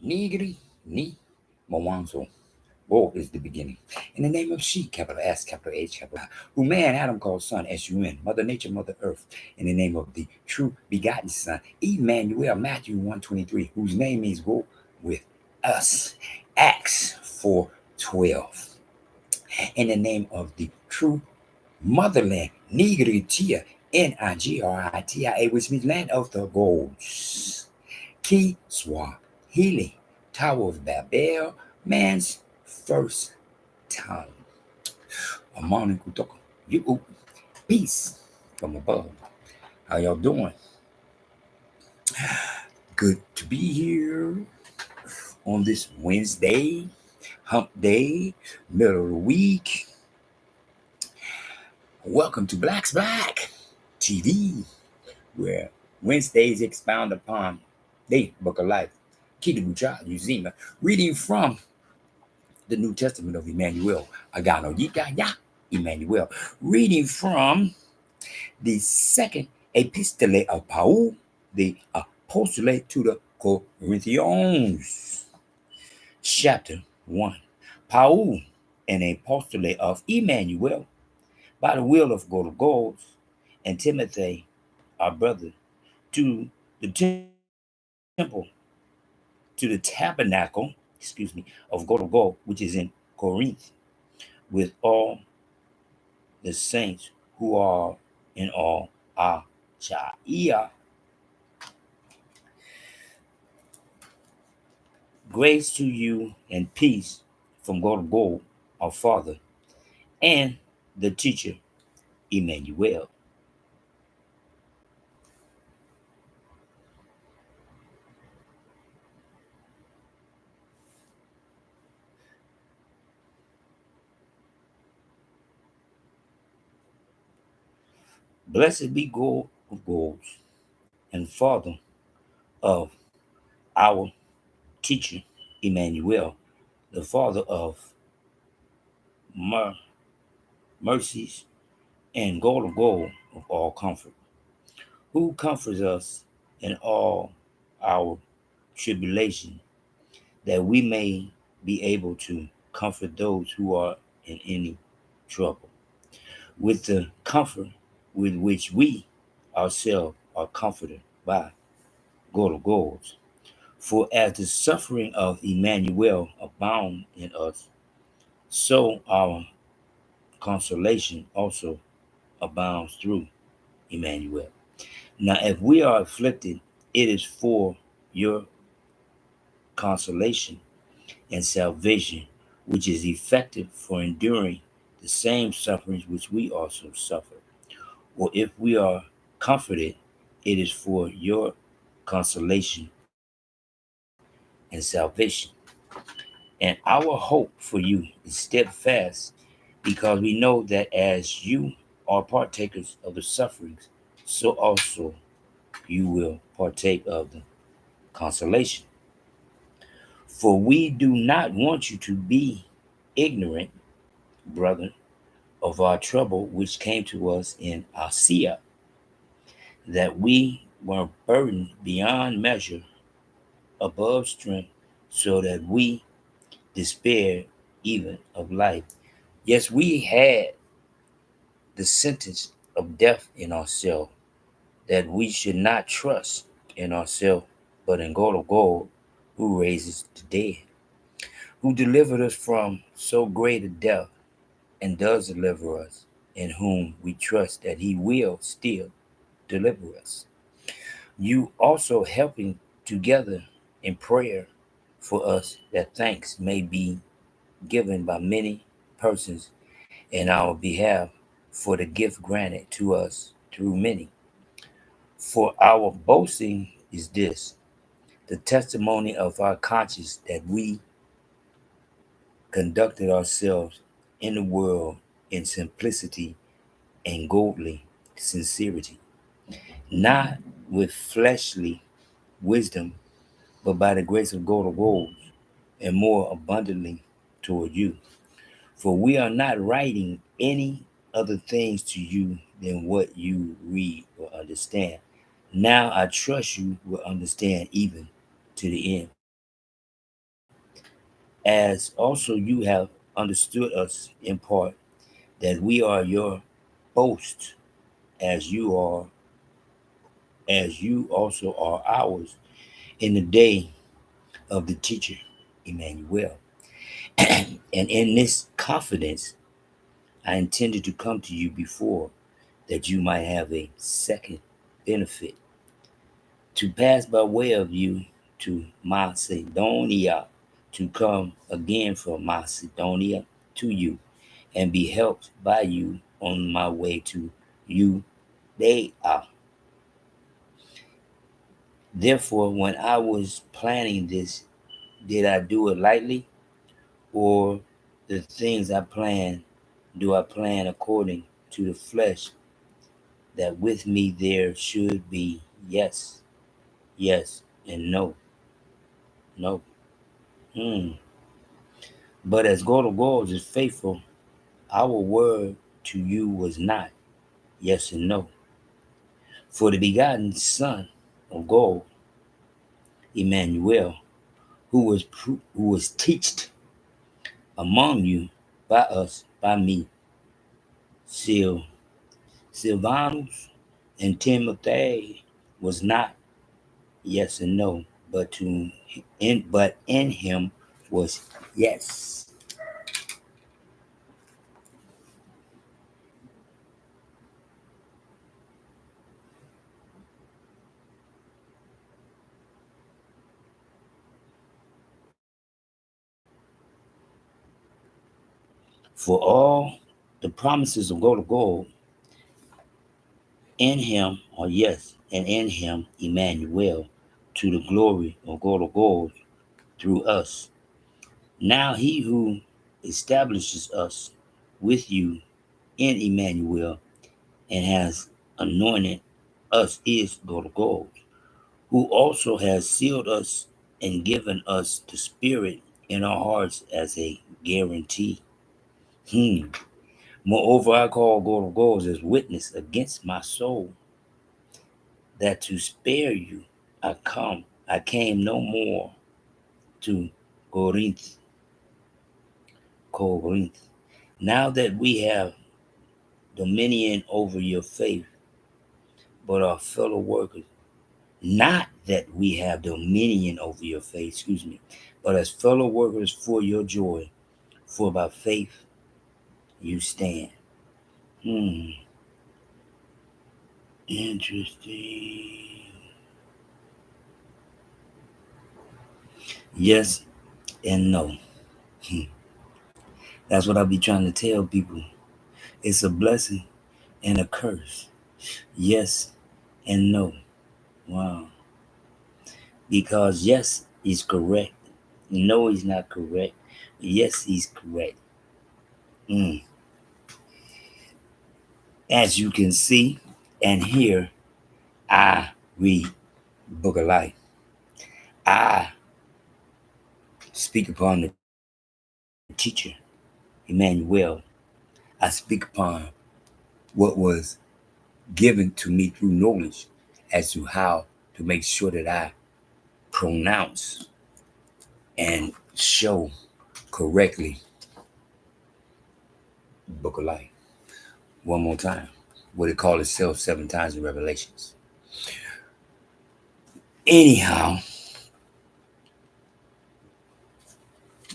Nigri, ni, Mawanzo. Wo is the beginning. In the name of she, capital S, capital H, capital I, who man Adam called son, S-U-N, Mother Nature, Mother Earth, in the name of the true begotten Son, Emmanuel, Matthew 1:23, whose name means go with us, Acts 4:12, in the name of the true motherland, Nigritia, Nigrita, which means land of the gods, Ki Swahili, Tower of Babel, man's first tongue. Amani kutoka. You peace from above. How y'all doing? Good to be here on this Wednesday, hump day, middle of the week. Welcome to Black's Black TV, where Wednesdays expound upon the book of life. Kiducha Uzima, reading from the New Testament of Emmanuel, Agano, Jipya, Imanuel, reading from the second Epistole of Paul, the Apostle to the Corithians, chapter 1. Paul, an apostolate of Emmanuel, by the will of God, and Timothy, our brother, to the temple, to the tabernacle, of God, which is in Corinth, with all the saints who are in all Achaia. Grace to you and peace from God, our Father, and the teacher, Emmanuel. Blessed be God of gods and Father of our teacher, Emmanuel, the Father of mercies and God of all comfort, who comforts us in all our tribulation, that we may be able to comfort those who are in any trouble, with the comfort with which we ourselves are comforted by God of gods. For as the suffering of Emmanuel abound in us, so our consolation also abounds through Emmanuel. Now, if we are afflicted, it is for your consolation and salvation, which is effective for enduring the same sufferings which we also suffer. Or if we are comforted, it is for your consolation and salvation. And our hope for you is steadfast, because we know that as you are partakers of the sufferings, so also you will partake of the consolation. For we do not want you to be ignorant, brethren, of our trouble which came to us in Asia, that we were burdened beyond measure, above strength, so that we despaired even of life. Yes, we had the sentence of death in ourselves, that we should not trust in ourselves, but in God of God, who raises the dead, who delivered us from so great a death, and does deliver us, in whom we trust that he will still deliver us. You also helping together in prayer for us, that thanks may be given by many persons in our behalf for the gift granted to us through many. For our boasting is this, the testimony of our conscience, that we conducted ourselves in the world in simplicity and godly sincerity, not with fleshly wisdom, but by the grace of God of worlds, and more abundantly toward you. For we are not writing any other things to you than what you read or understand. Now I trust you will understand even to the end. as also you have understood us in part, that we are your boast, as you also are ours in the day of the teacher Emmanuel. And in this confidence I intended to come to you before, that you might have a second benefit, to pass by way of you to Macedonia, to come again from Macedonia to you, and be helped by you on my way to you. They are. Therefore, when I was planning this, did I do it lightly? Or the things I plan, do I plan according to the flesh, that with me there should be yes, yes, and no, no. Hmm. But as God of gods is faithful, our word to you was not yes and no. For the begotten Son of God, Emmanuel, who was teached among you by us, by me, Sil, Silvanus and Timothy, was not yes and no, but in him was yes. For all the promises of God, in him are yes, and in him Emmanuel, to the glory of God through us. Now he who establishes us with you in Emmanuel and has anointed us is God, who also has sealed us and given us the Spirit in our hearts as a guarantee. Hmm. Moreover, I call God as witness against my soul, that to spare you I came no more to Corinth, Corinth. Now that we have dominion over your faith, but are fellow workers, not that we have dominion over your faith, excuse me, but as fellow workers for your joy, for by faith you stand. Hmm. Interesting. Yes and no. Hmm. That's what I be trying to tell people. It's a blessing and a curse. Yes and no. Wow. Because yes, he's correct. No, he's not correct. Yes, he's correct. Mm. As you can see and hear, I read Book of Life. I speak upon the teacher, Emmanuel. I speak upon what was given to me through knowledge as to how to make sure that I pronounce and show correctly the Book of Life. One more time. What it called itself 7 times in Revelations. Anyhow,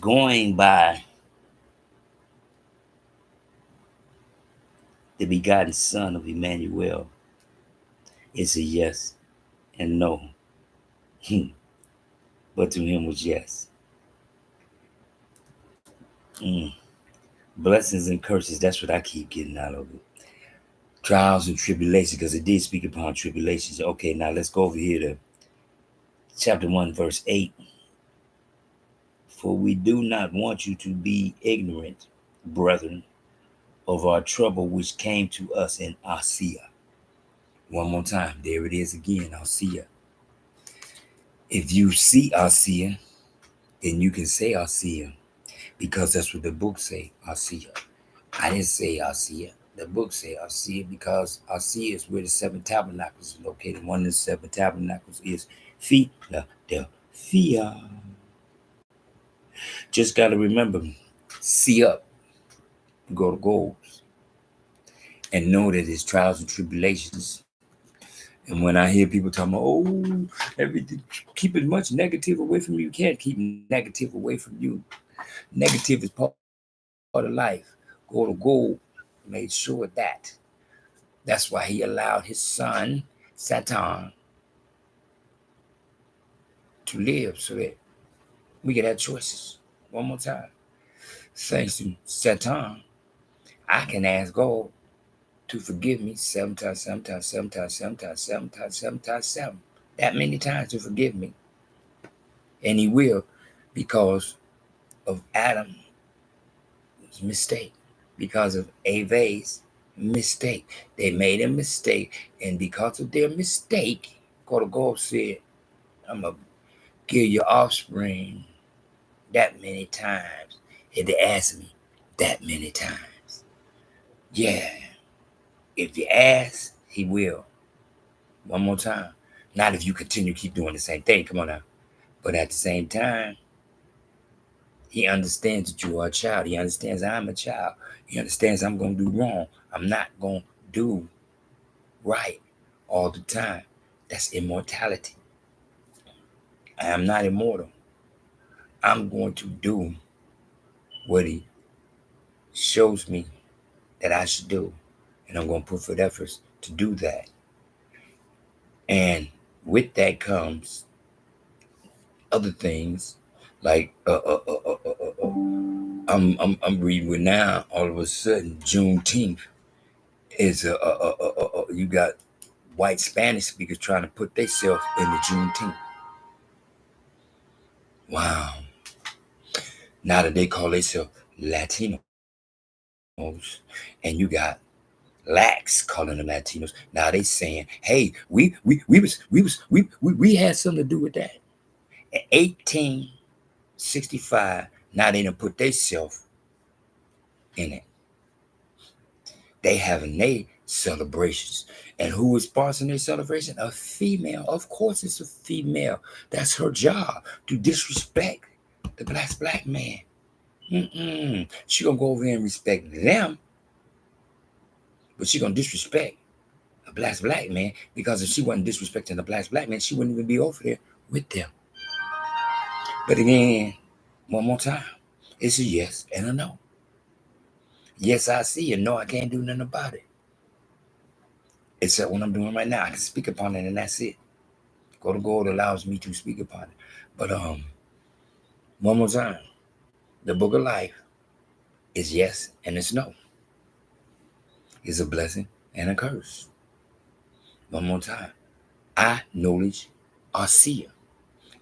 going by the begotten Son of Emmanuel, it's a yes and no. But to him was yes. Mm. Blessings and curses, that's what I keep getting out of it. Trials and tribulations, because it did speak upon tribulations. Okay, now let's go over here to chapter 1, verse 8. For we do not want you to be ignorant, brethren, of our trouble which came to us in Asia. One more time. There it is again, Asia. If you see Asia, then you can say Asia, because that's what the book say, Asia. I didn't say Asia. The book say Asia because Asia is where the 7 tabernacles is located. One of the 7 tabernacles is Philadelphia. Just got to remember, see up, go to goals, and know that there's trials and tribulations. And when I hear people talking about, oh, everything, keep as much negative away from you, you can't keep negative away from you. Negative is part of life. Go to goal, made sure that. That's why he allowed his son, Satan, to live so that we could have choices. One more time. Thanks to Satan, I can ask God to forgive me 7 times, 7 times, 7 times, 7 times, 7 times, 7 times, 7. That many times to forgive me. And he will, because of Adam's mistake, because of Eve's mistake. They made a mistake, and because of their mistake, God said, I'm going to give your offspring that many times. And they asked me that many times. Yeah, if you ask, he will. One more time. Not if you continue to keep doing the same thing. Come on now. But at the same time, he understands that you are a child. He understands I'm a child. He understands I'm going to do wrong. I'm not going to do right all the time. That's immortality. I am not immortal. I'm going to do what he shows me that I should do. And I'm going to put forth efforts to do that. And with that comes other things like I'm reading with now. All of a sudden, Juneteenth is you got white Spanish speakers trying to put themselves in the Juneteenth. Wow! Now that they call themselves Latinos, and you got Lax calling them Latinos. Now they saying, "Hey, we had something to do with that." In 1865, now they done put themselves in it. They having their celebrations. And who is sponsoring their celebration? A female. Of course it's a female. That's her job, to disrespect the black man. She gonna go over here and respect them, but she gonna disrespect a black man, because if she wasn't disrespecting the black man, she wouldn't even be over there with them. But again, one more time, it's a yes and a no. Yes, I see it. No, I can't do nothing about it. Except what I'm doing right now. I can speak upon it, and that's it. Go to God allows me to speak upon it. But one more time. The book of life is yes and it's no. It's a blessing and a curse. One more time. I knowledge Arcia.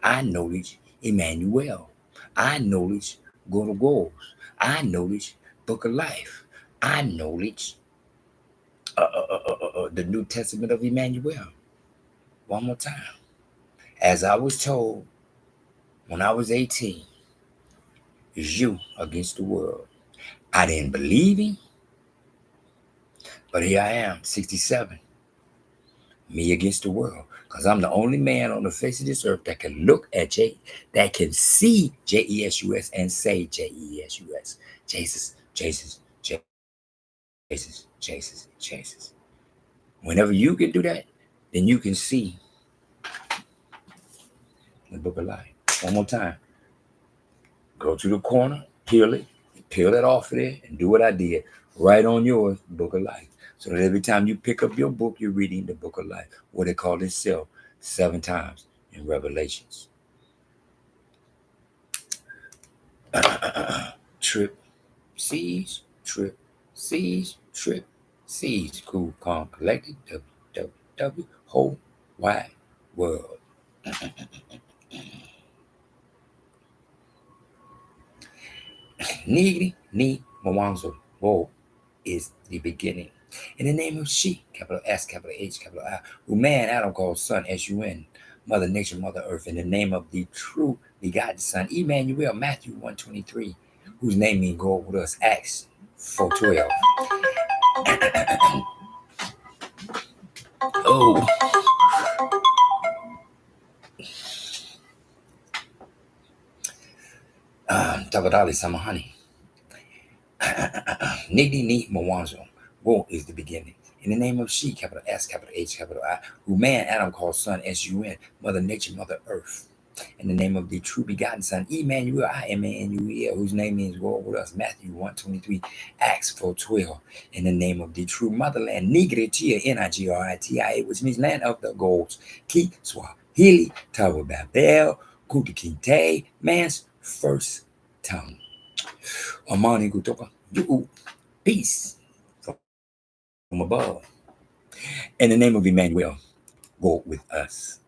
I knowledge Emmanuel. I knowledge go to goals. I knowledge book of life. I knowledge the New Testament of Emmanuel. One more time. As I was told when I was 18, it's you against the world. I didn't believe him, but here I am, 67, me against the world, because I'm the only man on the face of this earth that can look at that can see Jesus and say Jesus, Jesus, Jesus, Jesus, Jesus, Jesus. Whenever you can do that, then you can see the book of life. One more time. Go to the corner, peel it off of there, and do what I did. Write on yours, book of life. So that every time you pick up your book, you're reading the book of life, what they call itself 7 times in Revelations. Trip, seas, trip, seas, trip, seas. Cool, calm, collected, WWW, whole wide world. Nigri, ni, mawanzo, wo is the beginning. In the name of she, capital S, capital H, capital I, who man Adam called son, S-U-N, Mother Nature, Mother Earth, in the name of the true begotten Son, Emmanuel, Matthew 1:23, whose name means God with us, Acts 4:12. Oh, Tagadali Samahani. Nidi Ni Mawanzo. Woe is the beginning. In the name of she, capital S, capital H, capital I, who man Adam called son, S-U-N, Mother Nature, Mother Earth. In the name of the true begotten Son, Emmanuel, I Emmanuel, whose name means God with us, Matthew 1:23, Acts 4:12. In the name of the true motherland, Nigritia, Nigeria, which means land of the gods, Ki Swahili, Tower Babel, Kutakinte, man's first tongue. Amani Gutoka, you peace from above. In the name of Emmanuel, go with us.